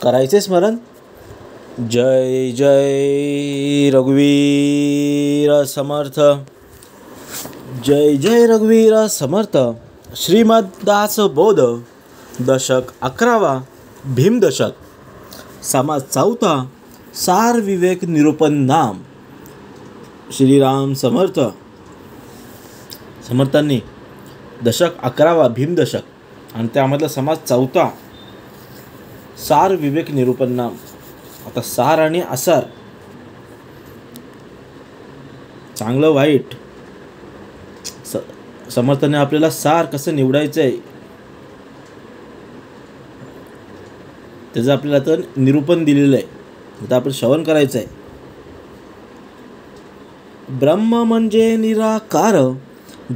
करायचे स्मरण. जय जय रघुवीर समर्थ. जय जय रघुवीर समर्थ. श्रीमद्दासबोध दशक 11वा भीमदशक. समाज 4था सार विवेक निरूपण नाम. श्रीराम समर्थ. समर्थांनी दशक 11वा भीमदशक आणि त्यामधला समाज 4था सार विवेक निरूपण नाम. आता सार आणि आसार, चांगलं वाईट, समर्थाने आपल्याला सार कसं निवडायचं आहे त्याचं आपल्याला तर निरूपण दिलेलं आहे. आता आपण श्रवण करायचं आहे. ब्रह्म म्हणजे निराकार,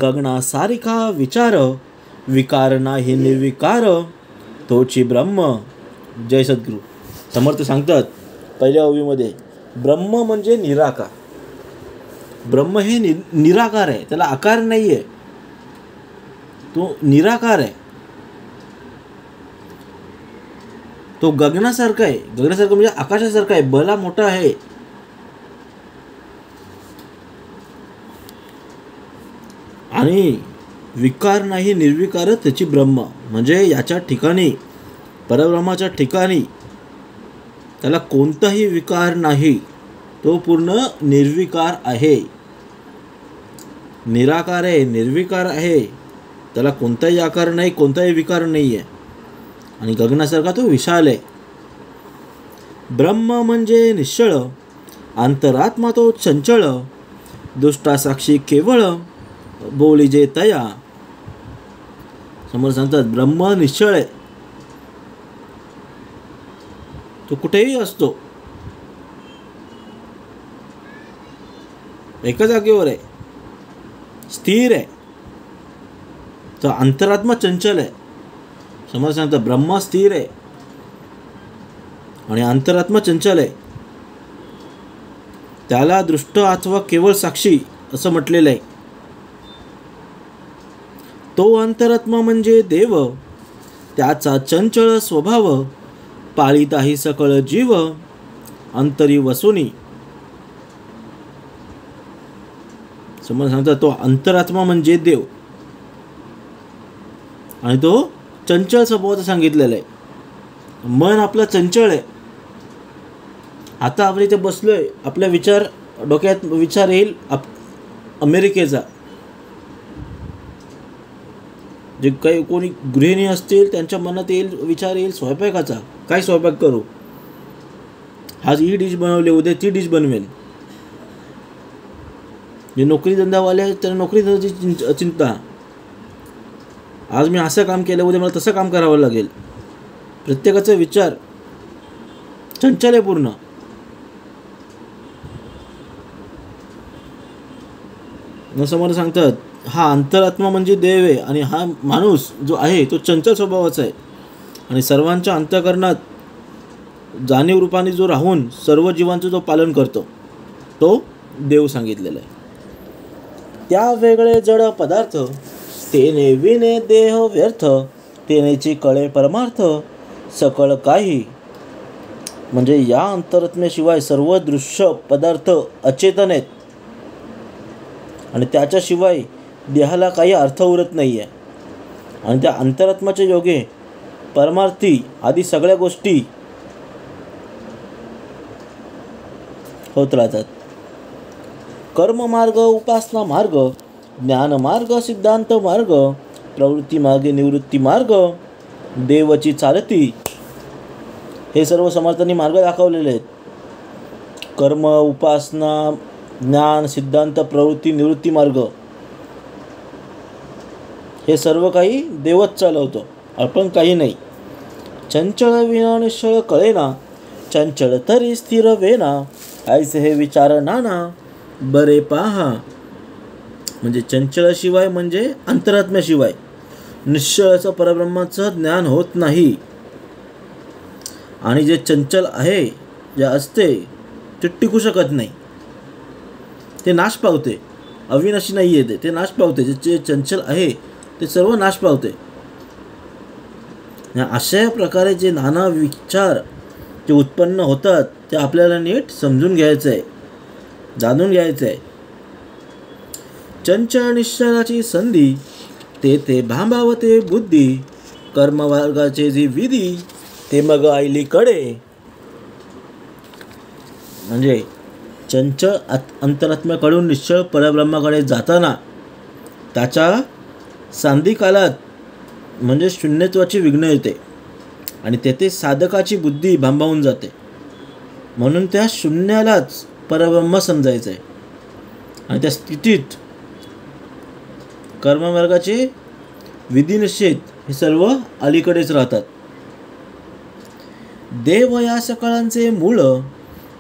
गगनासारिखा विचार, विकार नाही निर्विकार, तोची ब्रह्म. जय सद्गुरू. समर्थ सांगतात पहिल्या ओवीमध्ये, ब्रह्म म्हणजे निराकार. ब्रह्म हे निराकार आहे, त्याला आकार नाही आहे, तो निराकार आहे. तो गगनासारखा आहे. गगनासारखा म्हणजे आकाशासारखा आहे, भला मोठा आहे. आणि विकार नाही निर्विकार त्याची ब्रह्म. म्हणजे याच्या ठिकाणी, परब्रह्माच्या ठिकाणी त्याला कोणताही विकार नाही, तो पूर्ण निर्विकार आहे. निराकार आहे, निर्विकार आहे, त्याला कोणताही आकार नाही, कोणताही विकार नाही आहे. आणि गगनासारखा तो विशाल आहे. ब्रह्म म्हणजे निश्चळ, अंतरात्मा तो चंचळ, दुष्टासाक्षी केवळ, बोली जे तया. समोर सांगतात ब्रह्म निश्चळ आहे, तो कुठेही असतो, एका जागेवर आहे, स्थिर आहे. तो अंतरात्मा चंचल आहे. समोर सांगतात ब्रह्म स्थिर आहे आणि अंतरात्मा चंचल आहे. त्याला दृष्ट अथवा केवळ साक्षी असं म्हटलेलं आहे. तो अंतरात्मा म्हणजे देव, त्याचा चंचल स्वभाव, पाळीताही सकळ जीव, अंतरी वसुनी. समोर सांगतात तो अंतरात्मा म्हणजे देव आणि तो चंचल स्वभावाचं सांगितलेलं आहे. मन आपलं चंचल आहे. आता आपण इथे बसलोय, आपल्या डोक्यात विचार येईल अमेरिकेचा. जे काही कोणी गृहिणी असतील त्यांच्या मनात विचार येईल स्वयंपाकाचा. काय स्वयंपाक करू, आज ही डिश बनवली, उद्या ती डिश बनवेल. जे नोकरी धंदावाले आहेत त्यांना नोकरी धंद्याची चिंता. आज मी असं काम केलं, उद्या मला तसं काम करावं लागेल. प्रत्येकाचा विचार चंचल आहे पूर्ण. समोर सांगतात हा अंतरात्मा म्हणजे देव आहे आणि हा माणूस जो आहे तो चंचल स्वभावाचा आहे. आणि सर्वांच्या अंतःकरणात जाणीव रूपाने जो राहून सर्व जीवांचं जो पालन करतो तो देव सांगितलेला आहे. त्या वेगळे जड पदार्थ, तेने विने देह व्यर्थ, तेनेची कळे परमार्थ, सकळ काही. म्हणजे या अंतरात्म्याशिवाय सर्व दृश्य पदार्थ अचेतन आहेत आणि त्याच्याशिवाय देहाला काही अर्थ उरत नाही आहे. आणि त्या अंतरात्म्याच्या योगे परमार्थी आदी सगळ्या गोष्टी होत राहतात. कर्ममार्ग, उपासना मार्ग, ज्ञान मार्ग, सिद्धांत मार्ग, प्रवृत्ती मार्गे निवृत्ती मार्ग, देवची चालती. हे सर्व समर्थांनी मार्ग दाखवलेले आहेत. कर्म, उपासना, ज्ञान, सिद्धांत, प्रवृत्ती, निवृत्ती मार्ग हे सर्व काही देवच चालवतो, आपण काही नाही. चंचळ विना निश्चळ कळेना, चंचळ तरी स्थिर वेना, ऐसे हे विचार नाना, बरे पहा. म्हणजे चंचळाशिवाय म्हणजे अंतरात्म्याशिवाय निश्चळाचं परब्रह्माचं ज्ञान होत नाही. आणि जे चंचल आहे, जे असते ते टिकू शकत नाही, ते नाश पावते. अविनाशी नाही आहे, ते नाश पावते. जे चंचल आहे ते सर्व नाश पावते. अशा प्रकारे जे नाना विचार जे उत्पन्न होतात ते आपल्याला नीट समजून घ्यायचं आहे, जाणून घ्यायचं आहे. चंचल निश्चयाची संधी ते ते भांबावते बुद्धी, कर्ममार्गाचे जी विधी ते मग आईलीकडे. म्हणजे चंचल अंतरात्म्याकडून निश्चळ परब्रह्माकडे जाताना त्याच्या सांधी कालात म्हणजे शून्यत्वाची विघ्न येते आणि तेथे साधकाची बुद्धी भांबावून जाते. म्हणून त्या शून्यालाच परब्रह्म समजायचं आहे. आणि त्या स्थितीत कर्ममार्गाचे विधिनिषेध हे सर्व अलीकडेच राहतात. देव या सकळांचे मूळ,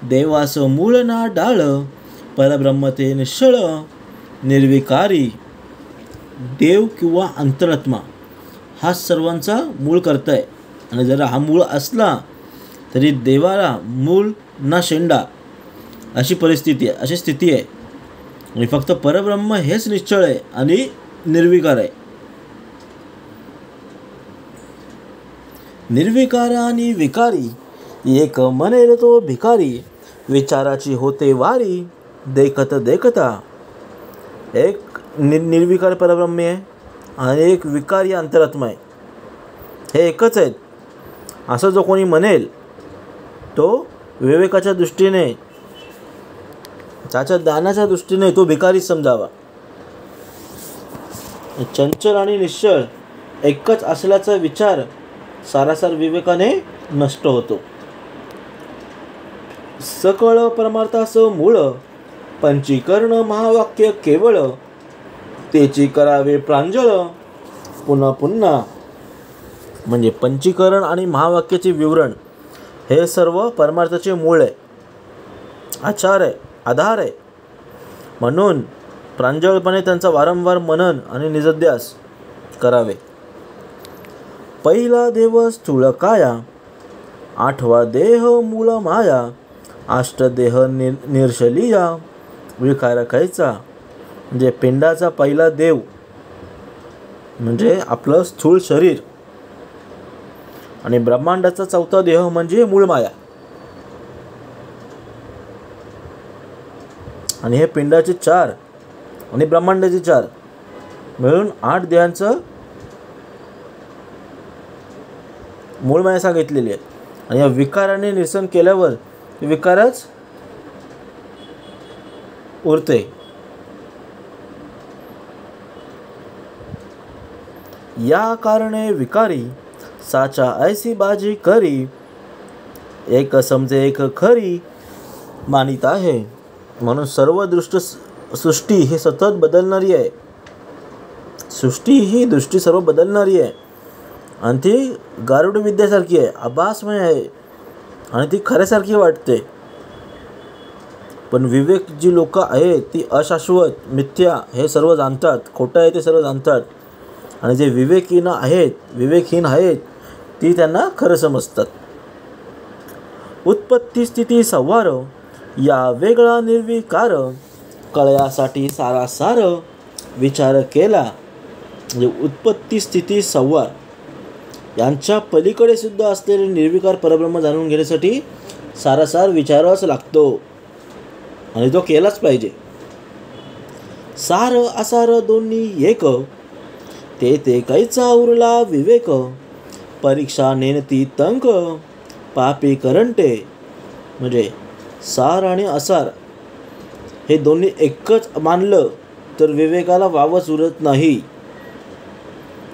देवास मूळ ना डाळ, परब्रह्म ते निश्चळ निर्विकारी. देव किंवा अंतरात्मा हा सर्वांचा मूळ करता आहे. आणि जर हा मूळ असला तरी देवाला मूळ ना शेंडा अशी परिस्थिती आहे, अशी स्थिती आहे. आणि फक्त परब्रह्म हेच निश्चळ आहे आणि निर्विकार आहे. निर्विकार आणि विकारी एक मनेल तो भिकारी, विचाराची होते वारी देखत देखता. एक निर्विकार परब्रह्म आहे आणि एक विकारी अंतरात्मा आहे, हे एकच आहेत असं जो कोणी म्हणेल तो विवेकाच्या दृष्टीने, त्याच्या ज्ञानाच्या दृष्टीने तो भिकारी समजावा. चंचल आणि निश्चळ एकच असल्याचा विचार सारासार विवेकाने नष्ट होतो. सकळ परमार्थास मूळ, पंचीकरण महावाक्य केवळ, तेची करावे प्रांजळ पुन्हा पुन्हा. म्हणजे पंचीकरण आणि महावाक्याचे विवरण हे सर्व परमार्थाचे मूळ आहे, आचार आहे, आधार आहे. म्हणून प्रांजळपणे त्यांचा वारंवार मनन आणि निजध्यास करावे. पहिला देव स्थूळ काया, आठवा देह मूळ माया, अष्टदेह निर्शलिया विकार खायचा. म्हणजे पिंडाचा पहिला देव म्हणजे आपलं स्थूळ शरीर आणि ब्रह्मांडाचा चौथा देह म्हणजे मूळ माया. आणि हे पिंडाचे 4 आणि ब्रह्मांडाचे 4 मिळून 8 देहांचं मूळ माया सांगितलेली आहे. आणि या विकाराने निरसन केल्यावर विकारच उरते. या कारणे विकारी साचा ऐसी बाजी करी, एक समजे एक खरी मानित आहे. म्हणून सर्व सृष्टी ही सतत बदलणारी आहे. सृष्टी ही दृष्टी सर्व बदलणारी आहे आणि ती गारुड विद्यासारखी आहे, आभासमय आहे आणि ती खऱ्यासारखी वाटते. पण विवेक जी लोक आहेत ती अशाश्वत, मिथ्या हे सर्व जाणतात, खोटं आहे ते सर्व जाणतात. आणि जे विवेकहीन आहेत ती त्यांना खरं समजतात. उत्पत्ती स्थिती संवार या वेगळा निर्विकार, कळयासाठी सारासार विचार केला. म्हणजे उत्पत्ती स्थिती संवार यांच्या पलीकडे सुद्धा असलेले निर्विकार परब्रह्म जाणून घेण्यासाठी सारासार विचारावाच लागतो आणि तो केलाच पाहिजे. सार असार दोन्ही एक, ते ते कैचा उरला विवेक, परीक्षा नेनती तंक पापी करंटे. म्हणजे सार आणि असार हे दोन्ही एकच मानलं तर विवेकाला वावच उरत नाही.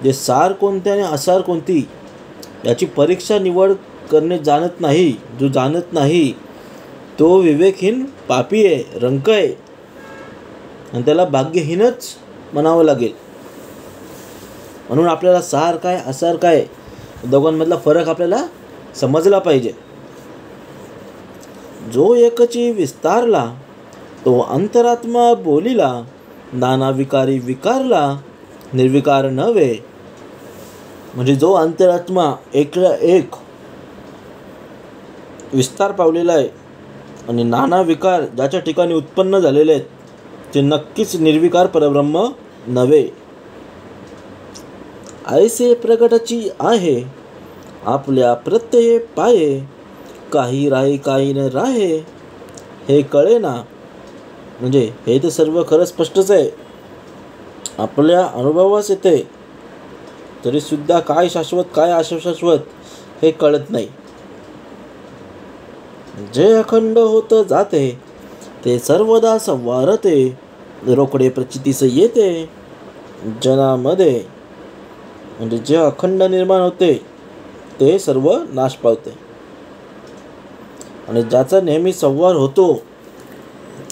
जे सार कोणते आणि असार कोणती याची परीक्षा निवड करणे जाणत नाही, जो जाणत नाही तो विवेकहीन पापी आहे, रंक आहे आणि त्याला भाग्यहीनच म्हणावं लागेल. म्हणून आपल्याला सार काय असार काय दोघांमधला फरक आपल्याला समजला पाहिजे. जो एकची विस्तारला तो अंतरात्मा बोलिला, नाना विकारी विकारला निर्विकार नव्हे. म्हणजे जो अंतरात्मा एकला एक विस्तार पावलेला आहे आणि नाना विकार ज्याच्या ठिकाणी उत्पन्न झालेले आहेत ते नक्कीच निर्विकार परब्रह्म नव्हे. ऐसे प्रगटाची आहे आपल्या प्रत्यय पाये, काही राही काही न राहे हे कळे ना. म्हणजे हे तर सर्व खरं स्पष्टच आहे, आपल्या अनुभवास येते, तरी सुद्धा काय शाश्वत काय अशाश्वत हे कळत नाही. जे अखंड होत जाते ते सर्वदा संवारते, रोकडे प्रचितीस येते जनामध्ये. म्हणजे जे अखंड निर्माण होते ते सर्व नाश पावते, आणि ज्याचा नेहमी संवार होतो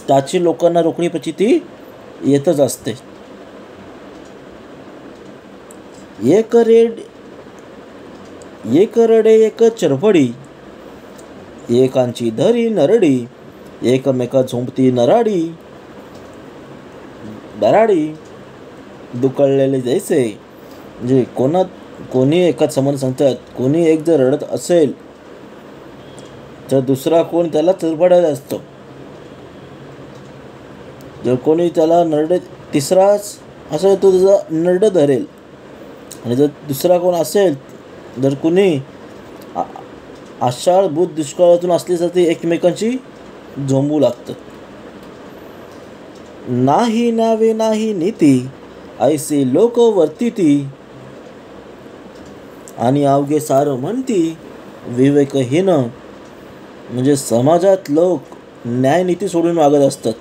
त्याची लोकांना रोकडी प्रचिती येतच असते. एक रडे एक चरफडी, एकांची धरी नरडी, एकमेका झोंबती दराडी, दुखळलेले जैसे. म्हणजे कोणी एकाच समान सांगतात, कोणी एक जर रडत असेल तर दुसरा कोण त्याला चरफडत असतो. जर कोणी त्याला तिसराच असं तो त्याचा नरड धरेल, आणि जर दुसरा कोण असेल, जर कोणी आषाढ बुध दुष्काळातून असली तर ते एकमेकांची झोंबू लागतात. नाही नावे नाही नीती, ऐसे लोक वर्तिती, आणि अवघे सार म्हणती विवेकहीन. म्हणजे समाजात लोक न्यायनीती सोडून वागत असतात,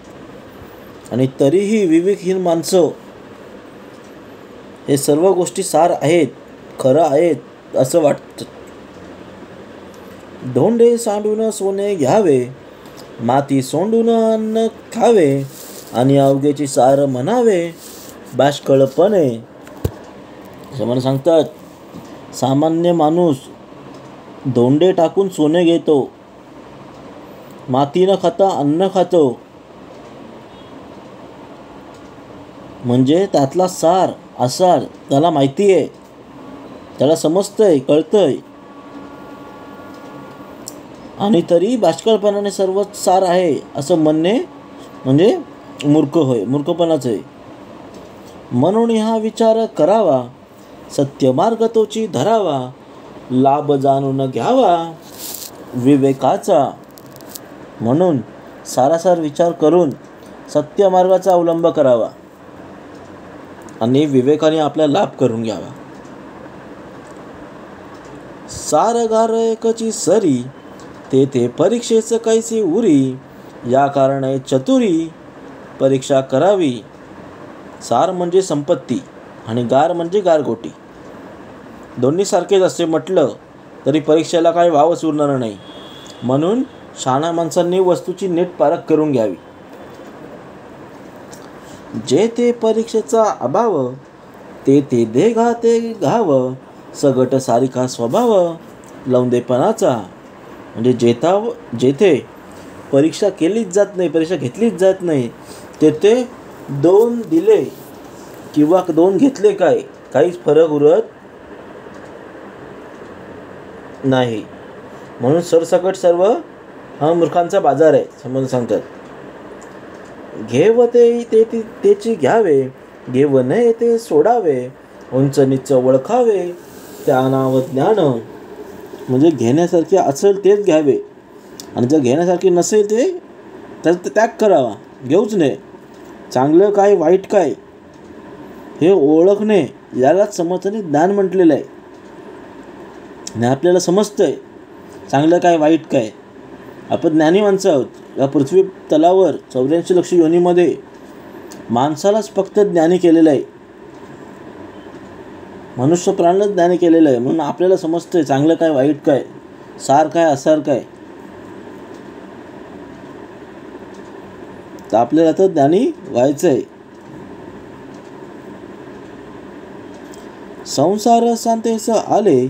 आणि तरीही विवेकहीन माणसं हे सर्व गोष्टी सार आहेत, खरं आहेत असं वाटतं. धोंडे सांडून सोने घ्यावे, माती सोंडून अन्न खावे, आणि अवघेची सार म्हणावे बाष्कळपणे. मला सांगतात, सामान्य माणूस धोंडे टाकून सोने घेतो, माती न खाता अन्न खातो, म्हणजे त्यातला सार आसार त्याला माहिती आहे, त्याला समजतंय, कळतंय, आणि तरी बाष्कळपणाने सर्व सार आहे असं म्हणणे म्हणजे मूर्खपणाच आहे. म्हणून हा विचार करावा, सत्य मार्ग तोची धरावा, लाभ जाणून घ्यावा विवेकाचा. म्हणून सारासार विचार करून सत्य मार्गाचा अवलंब करावा, आणि विवेकाने आपला लाभ करून घ्यावा. सारगार एकची सरी, ते परीक्षेच कैसी उरी, या कारणे चतुरी परीक्षा करावी. सार म्हणजे संपत्ती आणि गार म्हणजे गारगोटी. दोन्ही सारखेच असे म्हटलं तरी परीक्षेला काही वावच उरणार नाही. म्हणून शहाण्या माणसांनी वस्तूची नीट पारख करून घ्यावी. जे ते परीक्षेचा अभाव, ते दे घाव, सगट सारिका स्वभाव लवंदेपणाचा. म्हणजे जेथे परीक्षा केलीच जात नाही, परीक्षा घेतलीच जात नाही, तेथे 2 दिले किंवा 2 घेतले काहीच फरक उरत नाही. म्हणून सरसकट सर्व हा मूर्खांचा बाजार आहे समजून सांगतात. घेव तेची घ्यावे, घेव नये ते सोडावे, उंच नीच ओळखावे त्या नाव ज्ञान. म्हणजे घेण्यासारखे असेल तेच घ्यावे, आणि जर घेण्यासारखे नसेल ते त्याचा त्याग करावा, घेऊच नाही. चांगलं काय वाईट काय हे ओळखणे यालाच समर्थाने ज्ञान म्हटलेलं आहे. आणि आपल्याला समजतंय चांगलं काय वाईट काय. आपण ज्ञानी माणसं आहोत. या पृथ्वी तलावर 84 लक्ष योनीमध्ये माणसालाच फक्त ज्ञानी केलेलं आहे, मनुष्य प्राण्यालाच ज्ञानी केलेलं आहे. म्हणून आपल्याला समजतंय चांगलं काय वाईट काय, सार काय असार काय. तर आपल्याला तर ज्ञानी व्हायचं आहे. संसार सांतेस आले,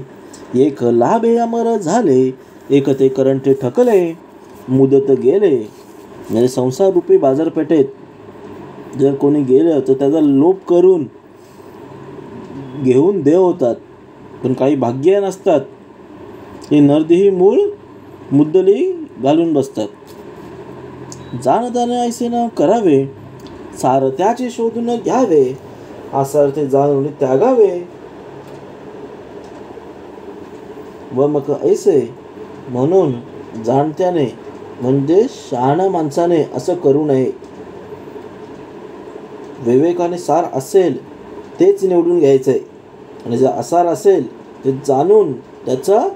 एक लाभे अमर झाले, एक ते करंटे ठकले, मुदत गेले. म्हणजे संसार रूपी बाजारपेठेत जर कोणी गेलं तर त्याचा लोभ करून घेऊन देव होतात, पण काही भाग्य नसतात. हे नरदेही मूळ मुद्दली घालून बसतात. जाणताने ऐसे न करावे, सार त्याचे शोधून घ्यावे, आसार ते जाणून त्यागावे. व मग ऐसे म्हणून जाणत्याने म्हणजे शहाण्या माणसाने असं करू नये. विवेकाने सार असेल तेच निवडून घ्यायचंय आणि जर असार असेल ते जाणून त्याचा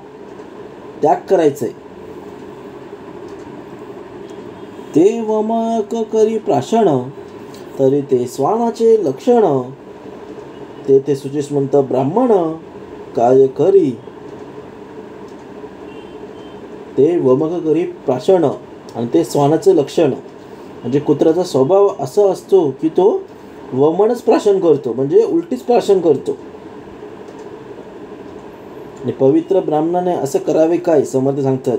त्याग करायचंय. ते वमक करी प्राशन तरी ते स्वानाचे लक्षण. ते सुचिस्मंत ब्राह्मण काय करी. ते वमक करी प्राशन आणि ते स्वानाचे लक्षण म्हणजे कुत्र्याचा स्वभाव असा असतो की तो वमनच प्राशन करतो, म्हणजे उलटीच प्राशन करतो. आणि पवित्र ब्राह्मणाने असं करावे काय? समर्थ सांगतात,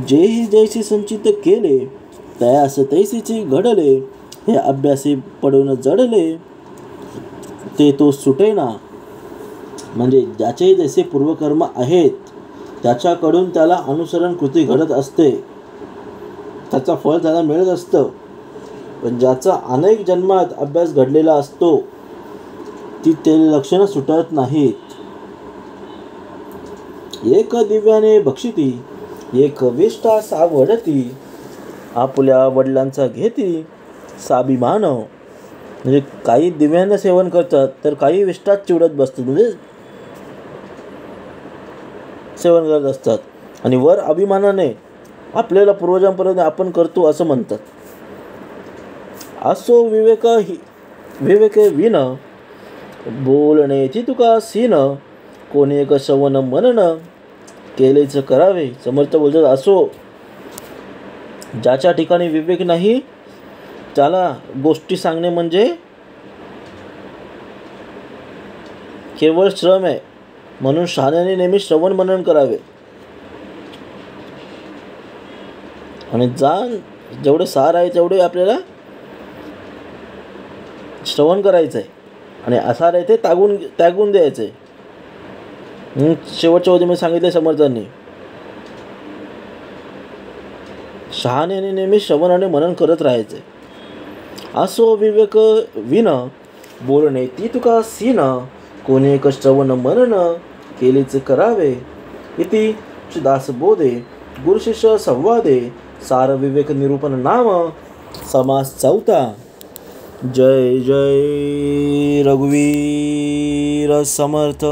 जेही जैसी संचित केले तयास तैसीची घडले. हे अभ्यासी पडून जडले ते तो सुटेना. म्हणजे ज्याचे जैसे पूर्वकर्म आहेत त्याच्याकडून त्याला अनुसरण कृती घडत असते, त्याचा फळ त्याला मिळत असतं. पण ज्याचा अनेक जन्मात अभ्यास घडलेला असतो ती ते लक्षणं सुटत नाहीत. एक दिव्याने बक्षिती एक विष्ठा सावडती. आपल्या वडिलांचा घेती साभिमान. म्हणजे काही दिव्यानं सेवन करतात तर काही विष्ठात चिवडत बसतात, म्हणजे सेवन करत असतात आणि वर अभिमानाने आपल्याला पूर्वजांपर्यंत आपण करतो असं म्हणतात. असो विवेके विन बोलणे ती तुका सीन. कोणी एक श्रवण मनन केलेच करावे. समर्थ बोलतात, असो ज्याच्या ठिकाणी विवेक नाही त्याला गोष्टी सांगणे म्हणजे केवळ श्रम आहे. म्हणून शहाण्याने नेहमी श्रवण मनन करावे आणि जेवढे सार आहे तेवढे आपल्याला श्रवण करायचं आहे आणि असार आहे ते त्यागून द्यायचं आहे. शेवटच्या मी सांगितले समर्थांनी, शहाण्याने नेहमी श्रवण आणि मनन करत राहायचे. असो विवेक विन बोलणे ती तुका सीन. कोणी एक श्रवण मनन केलेच करावे. इति दासबोधे गुरुशिष्य संवादे सार विवेक निरूपण नाम समास चौथा. जय जय रघुवीर समर्थ.